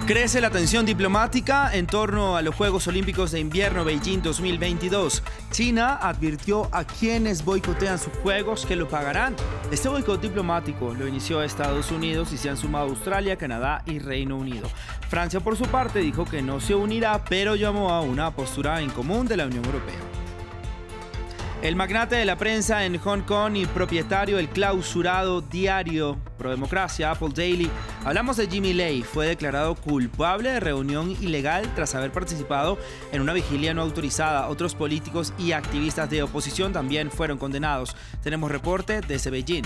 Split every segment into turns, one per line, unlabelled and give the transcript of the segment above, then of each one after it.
Crece la tensión diplomática en torno a los Juegos Olímpicos de Invierno Beijing 2022. China advirtió a quienes boicotean sus Juegos que lo pagarán. Este boicot diplomático lo inició Estados Unidos y se han sumado Australia, Canadá y Reino Unido. Francia, por su parte, dijo que no se unirá, pero llamó a una postura en común de la Unión Europea. El magnate de la prensa en Hong Kong y propietario del clausurado diario Pro-Democracia, Apple Daily, hablamos de Jimmy Lai, fue declarado culpable de reunión ilegal tras haber participado en una vigilia no autorizada. Otros políticos y activistas de oposición también fueron condenados. Tenemos reporte desde Beijing.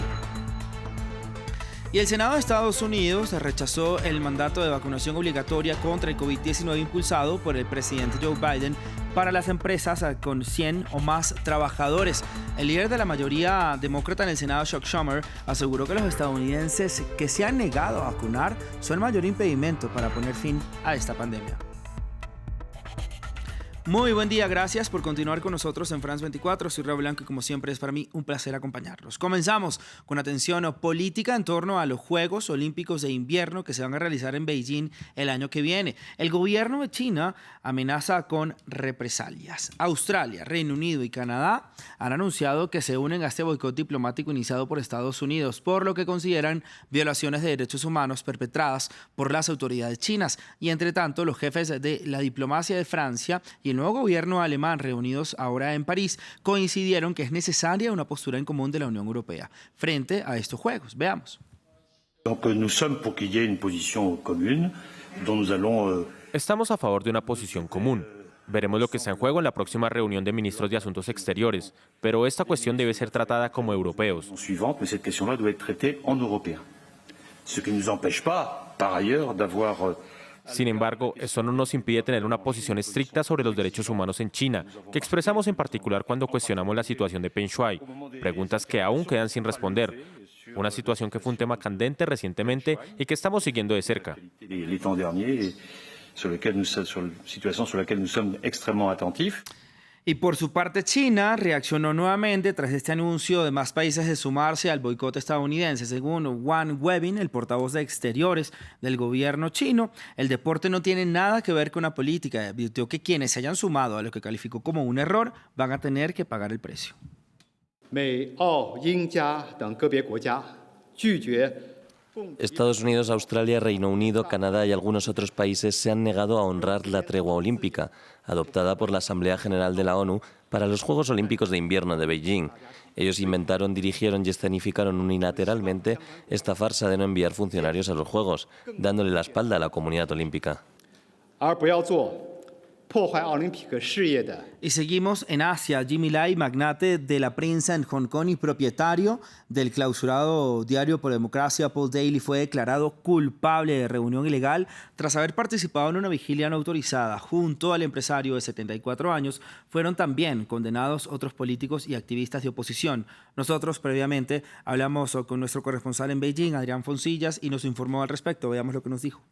Y el Senado de Estados Unidos rechazó el mandato de vacunación obligatoria contra el COVID-19 impulsado por el presidente Joe Biden para las empresas con 100 o más trabajadores. El líder de la mayoría demócrata en el Senado, Chuck Schumer, aseguró que los estadounidenses que se han negado a vacunar son el mayor impedimento para poner fin a esta pandemia. Muy buen día, gracias por continuar con nosotros en France 24. Soy Raúl Blanco y como siempre es para mí un placer acompañarlos. Comenzamos con atención política en torno a los Juegos Olímpicos de Invierno que se van a realizar en Beijing el año que viene. El gobierno de China amenaza con represalias. Australia, Reino Unido y Canadá han anunciado que se unen a este boicot diplomático iniciado por Estados Unidos, por lo que consideran violaciones de derechos humanos perpetradas por las autoridades chinas. Y entre tanto, los jefes de la diplomacia de Francia y el nuevo gobierno alemán, reunidos ahora en París, coincidieron que es necesaria una postura en común de la Unión Europea frente a estos Juegos. Veamos.
Estamos a favor de una posición común. Veremos lo que está en juego en la próxima reunión de ministros de Asuntos Exteriores, pero esta cuestión debe ser tratada como europeos. Sin embargo, esto no nos impide tener una posición estricta sobre los derechos humanos en China, que expresamos en particular cuando cuestionamos la situación de Peng Shuai, preguntas que aún quedan sin responder, una situación que fue un tema candente recientemente y que estamos siguiendo de cerca.
Y por su parte, China reaccionó nuevamente tras este anuncio de más países de sumarse al boicot estadounidense. Según Wang Webin, el portavoz de Exteriores del gobierno chino, el deporte no tiene nada que ver con la política. Advirtió que quienes se hayan sumado a lo que calificó como un error van a tener que pagar el precio.
Estados Unidos, Australia, Reino Unido, Canadá y algunos otros países se han negado a honrar la tregua olímpica, adoptada por la Asamblea General de la ONU para los Juegos Olímpicos de Invierno de Beijing. Ellos inventaron, dirigieron y escenificaron unilateralmente esta farsa de no enviar funcionarios a los Juegos, dándole la espalda a la comunidad olímpica.
Y seguimos en Asia. Jimmy Lai, magnate de la prensa en Hong Kong y propietario del clausurado diario Pro-Democracia, Apple Daily, fue declarado culpable de reunión ilegal tras haber participado en una vigilia no autorizada. Junto al empresario de 74 años, fueron también condenados otros políticos y activistas de oposición. Nosotros previamente hablamos con nuestro corresponsal en Beijing, Adrián Foncillas, y nos informó al respecto. Veamos lo que nos dijo.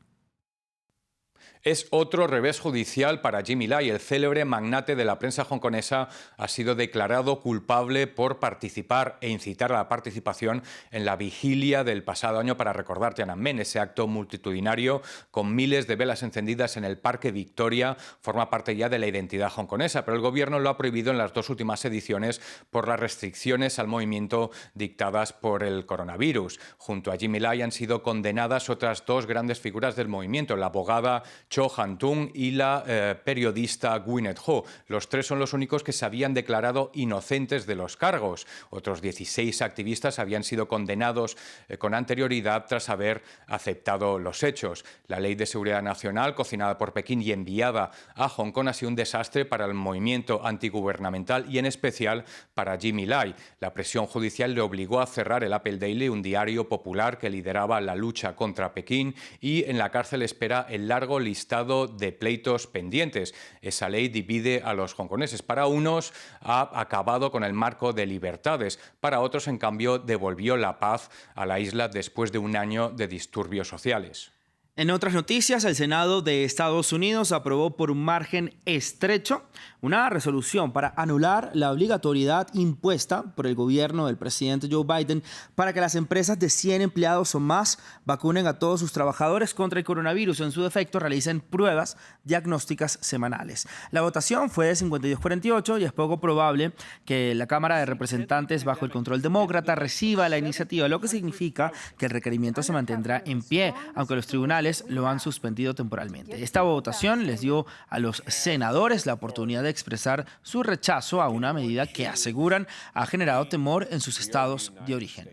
Es otro revés judicial para Jimmy Lai. El célebre magnate de la prensa hongkonesa ha sido declarado culpable por participar e incitar a la participación en la vigilia del pasado año para recordar Tiananmen. Ese acto multitudinario con miles de velas encendidas en el Parque Victoria forma parte ya de la identidad hongkonesa, pero el gobierno lo ha prohibido en las dos últimas ediciones por las restricciones al movimiento dictadas por el coronavirus. Junto a Jimmy Lai han sido condenadas otras dos grandes figuras del movimiento, la abogada Cho Han-tung y la periodista Gwyneth Ho. Los tres son los únicos que se habían declarado inocentes de los cargos. Otros 16 activistas habían sido condenados con anterioridad tras haber aceptado los hechos. La Ley de Seguridad Nacional, cocinada por Pekín y enviada a Hong Kong, ha sido un desastre para el movimiento antigubernamental y en especial para Jimmy Lai. La presión judicial le obligó a cerrar el Apple Daily, un diario popular que lideraba la lucha contra Pekín, y en la cárcel espera el largo listado de pleitos pendientes. Esa ley divide a los hongkoneses. Para unos ha acabado con el marco de libertades, para otros, en cambio, devolvió la paz a la isla después de un año de disturbios sociales.
En otras noticias, el Senado de Estados Unidos aprobó por un margen estrecho una resolución para anular la obligatoriedad impuesta por el gobierno del presidente Joe Biden para que las empresas de 100 empleados o más vacunen a todos sus trabajadores contra el coronavirus. En su defecto, realicen pruebas diagnósticas semanales. La votación fue de 52-48 y es poco probable que la Cámara de Representantes, bajo el control demócrata, reciba la iniciativa, lo que significa que el requerimiento se mantendrá en pie, aunque los tribunales lo han suspendido temporalmente. Esta votación les dio a los senadores la oportunidad de expresar su rechazo a una medida que aseguran ha generado temor en sus estados de origen.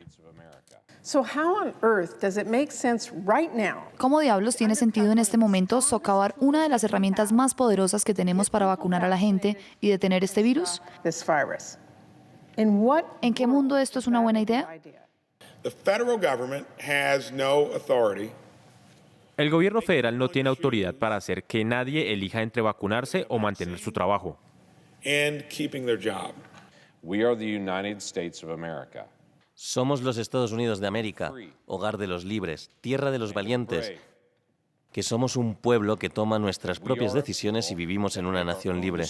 ¿Cómo diablos tiene sentido en este momento socavar una de las herramientas más poderosas que tenemos para vacunar a la gente y detener este virus? ¿En qué mundo esto es una buena idea?
El gobierno federal no tiene autoridad para hacer que nadie elija entre vacunarse o mantener su trabajo.
Somos los Estados Unidos de América, hogar de los libres, tierra de los valientes, que somos un pueblo que toma nuestras propias decisiones y vivimos en una nación libre.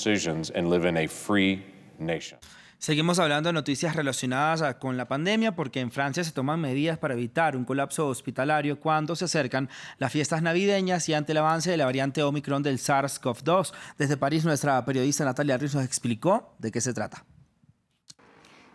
Seguimos hablando de noticias relacionadas con la pandemia porque en Francia se toman medidas para evitar un colapso hospitalario cuando se acercan las fiestas navideñas y ante el avance de la variante Omicron del SARS-CoV-2. Desde París, nuestra periodista Natalia Ruiz nos explicó de qué se trata.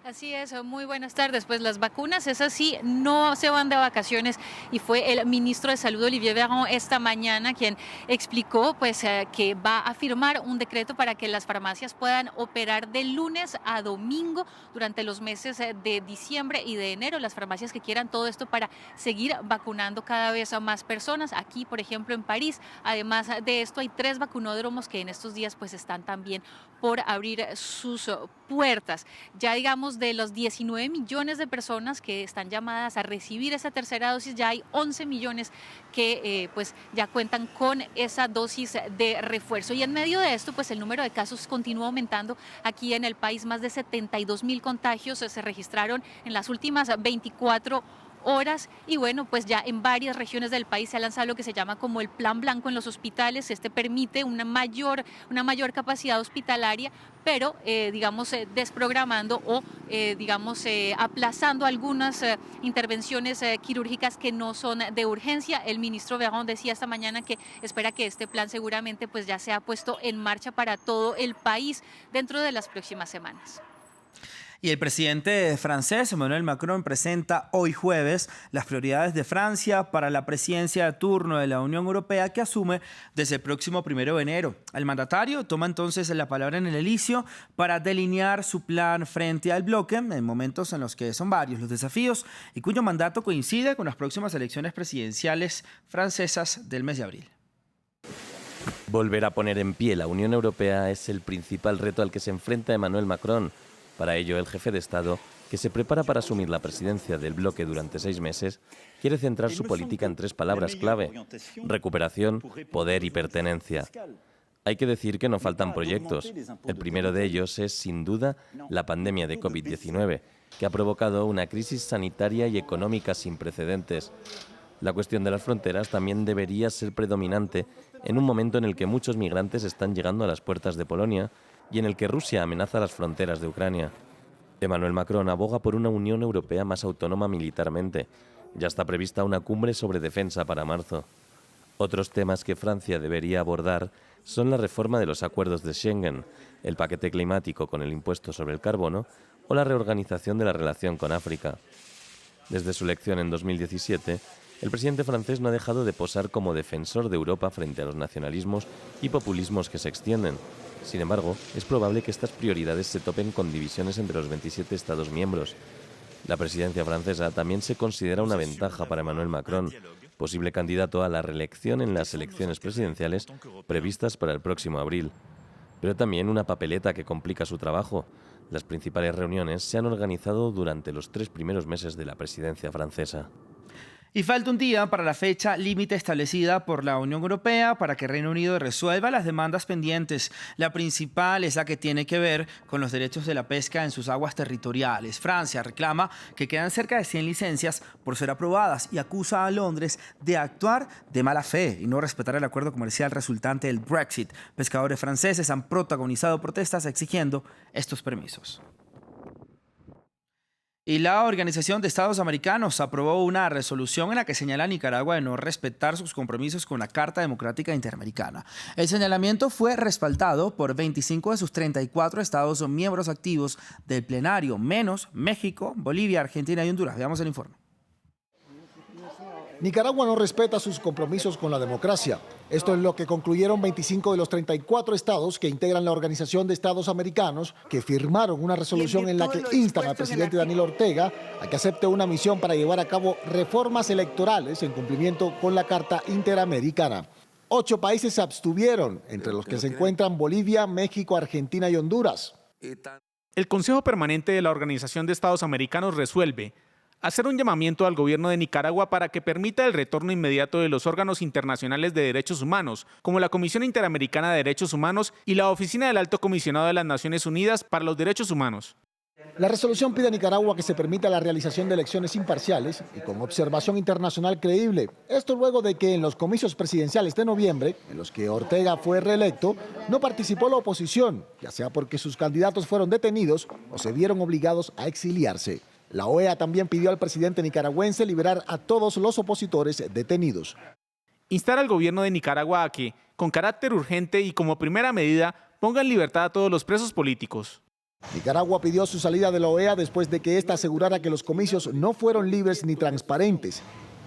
Así es, muy buenas tardes. Pues las vacunas, esas sí, no se van de vacaciones y fue el ministro de Salud, Olivier Véran, esta mañana quien explicó pues, que va a firmar un decreto para que las farmacias puedan operar de lunes a domingo durante los meses de diciembre y de enero. Las farmacias que quieran todo esto para seguir vacunando cada vez a más personas. Aquí, por ejemplo, en París, además de esto, hay 3 vacunódromos que en estos días pues están también por abrir sus puertas. Ya digamos, de los 19 millones de personas que están llamadas a recibir esa tercera dosis, ya hay 11 millones que pues ya cuentan con esa dosis de refuerzo. Y en medio de esto, pues el número de casos continúa aumentando aquí en el país. Más de 72.000 contagios se registraron en las últimas 24 horas y bueno, pues ya en varias regiones del país se ha lanzado lo que se llama como el plan blanco en los hospitales. Este permite una mayor capacidad hospitalaria, pero digamos desprogramando o digamos aplazando algunas intervenciones quirúrgicas que no son de urgencia. El ministro Véran decía esta mañana que espera que este plan seguramente pues ya sea puesto en marcha para todo el país dentro de las próximas semanas.
Y el presidente francés, Emmanuel Macron, presenta hoy jueves las prioridades de Francia para la presidencia de turno de la Unión Europea que asume desde el próximo 1 de enero. El mandatario toma entonces la palabra en el Elíseo para delinear su plan frente al bloque en momentos en los que son varios los desafíos y cuyo mandato coincide con las próximas elecciones presidenciales francesas del mes de abril.
Volver a poner en pie la Unión Europea es el principal reto al que se enfrenta Emmanuel Macron. Para ello, el jefe de Estado, que se prepara para asumir la presidencia del bloque durante 6 meses, quiere centrar su política en 3 palabras clave: recuperación, poder y pertenencia. Hay que decir que no faltan proyectos. El primero de ellos es, sin duda, la pandemia de COVID-19, que ha provocado una crisis sanitaria y económica sin precedentes. La cuestión de las fronteras también debería ser predominante en un momento en el que muchos migrantes están llegando a las puertas de Polonia y en el que Rusia amenaza las fronteras de Ucrania. Emmanuel Macron aboga por una Unión Europea más autónoma militarmente. Ya está prevista una cumbre sobre defensa para marzo. Otros temas que Francia debería abordar son la reforma de los acuerdos de Schengen, el paquete climático con el impuesto sobre el carbono o la reorganización de la relación con África. Desde su elección en 2017, el presidente francés no ha dejado de posar como defensor de Europa frente a los nacionalismos y populismos que se extienden. Sin embargo, es probable que estas prioridades se topen con divisiones entre los 27 Estados miembros. La presidencia francesa también se considera una ventaja para Emmanuel Macron, posible candidato a la reelección en las elecciones presidenciales previstas para el próximo abril. Pero también una papeleta que complica su trabajo. Las principales reuniones se han organizado durante los 3 primeros meses de la presidencia francesa.
Y falta un día para la fecha límite establecida por la Unión Europea para que Reino Unido resuelva las demandas pendientes. La principal es la que tiene que ver con los derechos de la pesca en sus aguas territoriales. Francia reclama que quedan cerca de 100 licencias por ser aprobadas y acusa a Londres de actuar de mala fe y no respetar el acuerdo comercial resultante del Brexit. Pescadores franceses han protagonizado protestas exigiendo estos permisos. Y la Organización de Estados Americanos aprobó una resolución en la que señala a Nicaragua de no respetar sus compromisos con la Carta Democrática Interamericana. El señalamiento fue respaldado por 25 de sus 34 estados miembros activos del plenario, menos México, Bolivia, Argentina y Honduras. Veamos el informe.
Nicaragua no respeta sus compromisos con la democracia. Esto es lo que concluyeron 25 de los 34 estados que integran la Organización de Estados Americanos, que firmaron una resolución en la que instan al presidente Daniel Ortega a que acepte una misión para llevar a cabo reformas electorales en cumplimiento con la Carta Interamericana. 8 países se abstuvieron, entre los que se encuentran Bolivia, México, Argentina y Honduras.
El Consejo Permanente de la Organización de Estados Americanos resuelve hacer un llamamiento al gobierno de Nicaragua para que permita el retorno inmediato de los órganos internacionales de derechos humanos, como la Comisión Interamericana de Derechos Humanos y la Oficina del Alto Comisionado de las Naciones Unidas para los Derechos Humanos.
La resolución pide a Nicaragua que se permita la realización de elecciones imparciales y con observación internacional creíble. Esto luego de que en los comicios presidenciales de noviembre, en los que Ortega fue reelecto, no participó la oposición, ya sea porque sus candidatos fueron detenidos o se vieron obligados a exiliarse. La OEA también pidió al presidente nicaragüense liberar a todos los opositores detenidos.
Instar al gobierno de Nicaragua a que, con carácter urgente y como primera medida, ponga en libertad a todos los presos políticos.
Nicaragua pidió su salida de la OEA después de que ésta asegurara que los comicios no fueron libres ni transparentes.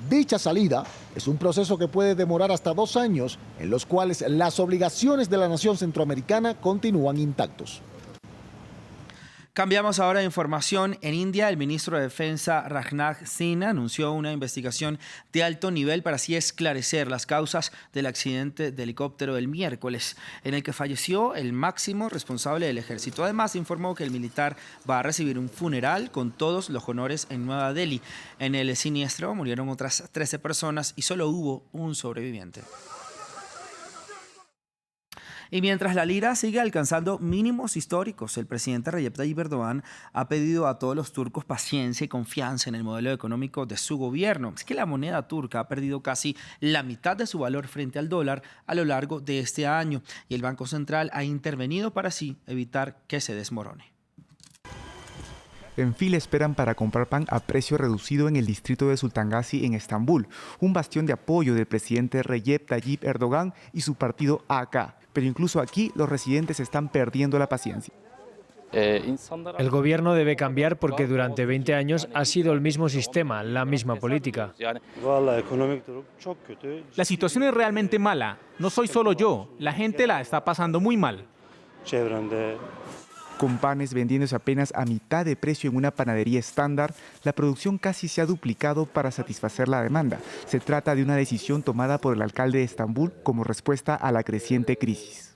Dicha salida es un proceso que puede demorar hasta 2 años, en los cuales las obligaciones de la nación centroamericana continúan intactos.
Cambiamos ahora de información. En India, el ministro de Defensa Rajnath Singh anunció una investigación de alto nivel para así esclarecer las causas del accidente de helicóptero del miércoles, en el que falleció el máximo responsable del ejército. Además, informó que el militar va a recibir un funeral con todos los honores en Nueva Delhi. En el siniestro murieron otras 13 personas y solo hubo un sobreviviente. Y mientras la lira sigue alcanzando mínimos históricos, el presidente Recep Tayyip Erdogan ha pedido a todos los turcos paciencia y confianza en el modelo económico de su gobierno. Es que la moneda turca ha perdido casi la mitad de su valor frente al dólar a lo largo de este año y el Banco Central ha intervenido para así evitar que se desmorone.
En fila esperan para comprar pan a precio reducido en el distrito de Sultangazi en Estambul, un bastión de apoyo del presidente Recep Tayyip Erdogan y su partido AK. Pero incluso aquí los residentes están perdiendo la paciencia.
El gobierno debe cambiar porque durante 20 años ha sido el mismo sistema, la misma política.
La situación es realmente mala. No soy solo yo, la gente la está pasando muy mal.
Con panes vendiéndose apenas a mitad de precio en una panadería estándar, la producción casi se ha duplicado para satisfacer la demanda. Se trata de una decisión tomada por el alcalde de Estambul como respuesta a la creciente crisis.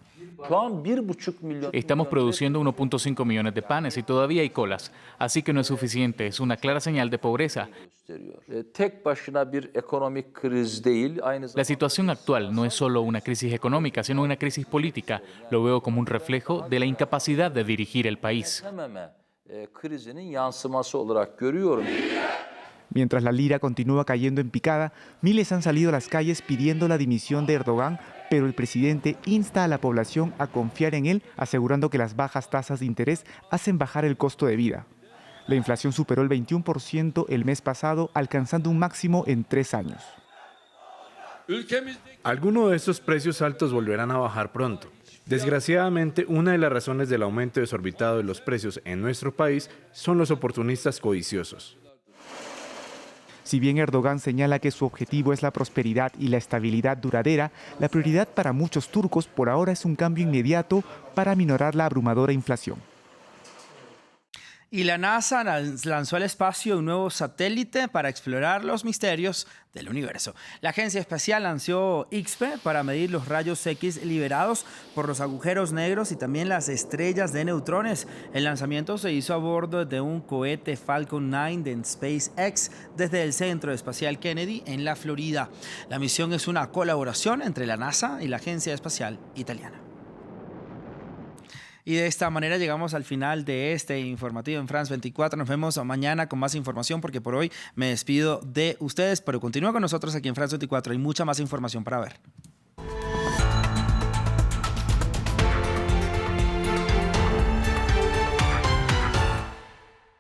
Estamos produciendo 1.5 millones de panes y todavía hay colas, así que no es suficiente, es una clara señal de pobreza. La situación actual no es solo una crisis económica, sino una crisis política. Lo veo como un reflejo de la incapacidad de dirigir el país.
Mientras la lira continúa cayendo en picada, miles han salido a las calles pidiendo la dimisión de Erdogan, pero el presidente insta a la población a confiar en él, asegurando que las bajas tasas de interés hacen bajar el costo de vida. La inflación superó el 21% el mes pasado, alcanzando un máximo en 3 años.
Algunos de estos precios altos volverán a bajar pronto. Desgraciadamente, una de las razones del aumento desorbitado de los precios en nuestro país son los oportunistas codiciosos.
Si bien Erdogan señala que su objetivo es la prosperidad y la estabilidad duradera, la prioridad para muchos turcos por ahora es un cambio inmediato para aminorar la abrumadora inflación.
Y la NASA lanzó al espacio un nuevo satélite para explorar los misterios del universo. La agencia espacial lanzó IXPE para medir los rayos X liberados por los agujeros negros y también las estrellas de neutrones. El lanzamiento se hizo a bordo de un cohete Falcon 9 de SpaceX desde el Centro Espacial Kennedy en la Florida. La misión es una colaboración entre la NASA y la Agencia Espacial Italiana. Y de esta manera llegamos al final de este informativo en France 24. Nos vemos mañana con más información porque por hoy me despido de ustedes, pero continúa con nosotros aquí en France 24. Hay mucha más información para ver.